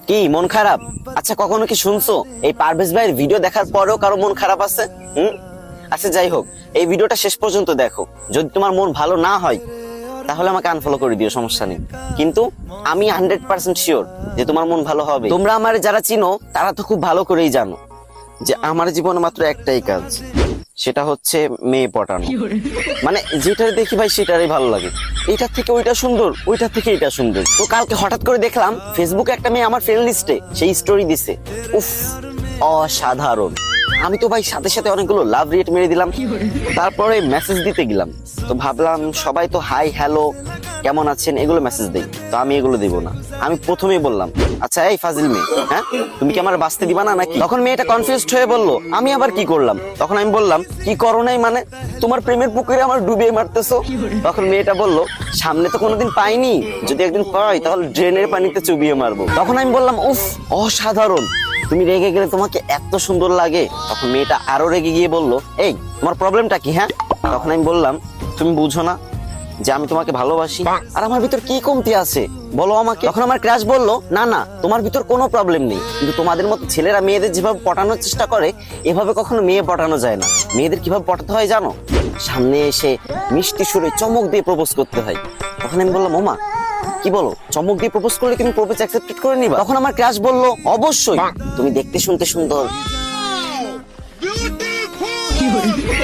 কি মন খারাপ? আচ্ছা, কখনো কি শুনছো এই পারভেজ ভাইয়ের ভিডিও দেখার পরেও কারো মন খারাপ আছে? আচ্ছা, যাই হোক, এই ভিডিওটা শেষ পর্যন্ত দেখো। যদি তোমার মন ভালো না হয় তাহলে আমাকে আনফলো করে দিও, সমস্যা নেই। কিন্তু আমি 100% শিওর যে তোমার মন ভালো হবে। তোমরা আমার যারা চিনো তারা তো খুব ভালো করেই জানো যে আমার জীবনে মাত্র একটাই কাজ, সেটা হচ্ছে মেয়ে পটানো। মানে যেটা দেখি ভাই সেটারই ভালো লাগে। এইটার থেকে ওইটা সুন্দর, ওইটার থেকে এটা সুন্দর। তো কালকে হঠাৎ করে দেখলাম ফেসবুকে একটা মেয়ে আমার ফ্রেন্ড লিস্টে সেই স্টোরি দিছে। উফ, অসাধারণ। আমি তো ভাই সাথে সাথে অনেকগুলো লাভ রিয়েট মেরে দিলাম। তারপরে মেসেজ দিতে গেলাম, তো ভাবলাম সবাই তো হাই হ্যালো কেমন আছেন এগুলো মেসেজ দেই, তো আমি এগুলো দিব না। আমি প্রথমেই বললাম, আচ্ছা এই ফাজিল মেয়ে, হ্যাঁ তুমি কি আমার বাঁচতে দিবা না নাকি? তখন মেয়েটা কনফিউজড হয়ে বলল, আমি আবার কি করলাম? তখন আমি বললাম, কি করো নাই মানে? তোমার প্রেমের পুকুরে আমার ডুবিয়ে মারতেছো। তখন মেয়েটা বলল, সামনে তো কোনোদিন পাইনি, যদি একদিন পাই তাহলে ড্রেনের পানিতে চুবিয়ে মারবো। তখন আমি বললাম, উফ অসাধারণ, তুমি রেগে গেলে তোমাকে এত সুন্দর লাগে। তখন মেয়েটা আরো রেগে গিয়ে বলল, এই তোমার প্রবলেমটা কি? হ্যাঁ। তখন আমি বললাম, তুমি বুঝো না যে আমি তোমাকে ভালোবাসি, আর আমার ভিতর কি কমতি আছে বলো আমাকে। তখন আমার ক্রাশ বলল, না না, তোমার ভিতর কোনো প্রবলেম নেই, কিন্তু তোমাদের মতো ছেলেরা মেয়েদের যেভাবে পটানোর চেষ্টা করে এভাবে কখনো মেয়ে পটানো যায় না। মেয়েদের কিভাবে পটাতে হয় জানো? সামনে এসে মিষ্টি সুরে চমক দিয়ে প্রপোজ করতে হয়। তখন আমি বললাম, ওমা কি বলো, চমক দিয়ে প্রপোজ করলে তুমি প্রপোজ অ্যাকসেপ্ট করে নিবা? তখন আমার ক্রাশ বলল, অবশ্যই, তুমি দেখতে শুনতে সুন্দর,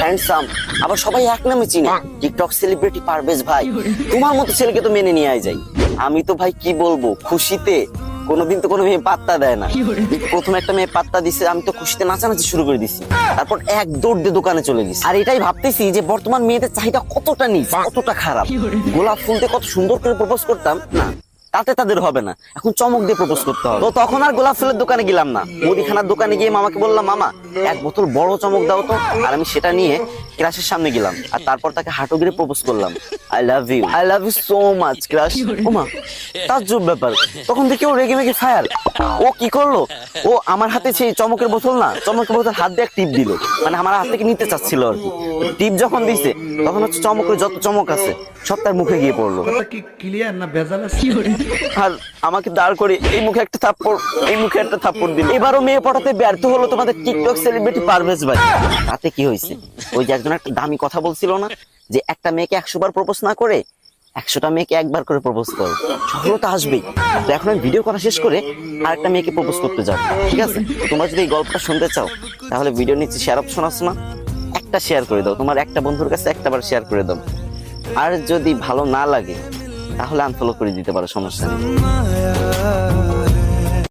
হ্যান্ডসাম, আবার সবাই এক নামে চিনে, টিকটক সেলিব্রিটি পারভেজ ভাই। তোমার মতো ছেলেকে তো মেনে নিয়ে যাই। আমি তো ভাই কি বলবো, খুশিতে কোনোদিন তো কোনো মেয়ে পাত্তা দেয় না। প্রথম একটা মেয়ে পাত্তা দিছে, আমি তো খুশিতে নাচানাচি শুরু করে দিছি। তারপর এক দৌড় দিয়ে দোকানে চলে গেছি। আর এটাই ভাবতেছি যে বর্তমান মেয়েদের চাহিদা কতটা নিচ, কতটা খারাপ। গোলাপ ফুল দিয়ে কত সুন্দর করে প্রপোজ করতাম না, তাতে তাদের হবে না, এখন চমক দিয়ে প্রপোজ করতে হবে। তো তখন আর গোলাপ ফুলের দোকানে গেলাম না, মুদিখানার দোকানে গিয়ে মামাকে বললাম, মামা এক বোতল বড় চমক দাও তো। আর আমি সেটা নিয়ে ক্রাশের সামনে গেলাম, আর তারপর তাকে হাঁটু গিরে প্রপোজ করলাম, I love you, I love you so much crush. ওমা, তাজ্জব ব্যাপার। তখন দেখি ও রেগে মেগে ফায়ার। ও কি করলো, ও আমার হাতে সেই চমকের বোতল না, চমকের বোতল হাত দিয়ে টিপ দিল, মানে আমার হাত থেকে নিতে চাচ্ছিল আর কি। টিপ যখন দিছে তখন হচ্ছে চমকের যত চমক আছে সব তার মুখে গিয়ে পড়লো। আর আমাকে দাঁড় করে এই মুখে একটা থাপ্পড়, এই মুখে একটা থাপ্পড় দিল। এবারও মেয়ে পটাতে ব্যর্থ হলো তোমাদের টিকটক সেলিব্রিটি পারভেজ ভাই। তাতে কি হয়েছে, ওই যে একজন একটা দামি কথা বলছিল না, যে একটা মেয়েকে 100 বার প্রপোজ না করে 100টা মেয়েকে একবার করে প্রপোজ করো, সফলতা আসবেই। তো এখন আমি ভিডিও করা শেষ করে আরেকটা মেয়েকে প্রপোজ করতে যাবো, ঠিক আছে? তোমরা যদি এই গল্পটা শুনতে চাও তাহলে ভিডিও নিচে শেয়ার অপশন আছে না, একটা শেয়ার করে দাও, তোমার একটা বন্ধুর কাছে একটাবার শেয়ার করে দাও। আর যদি ভালো না লাগে তাহলে আনফলো করে দিতে পারো, সমস্যা নেই।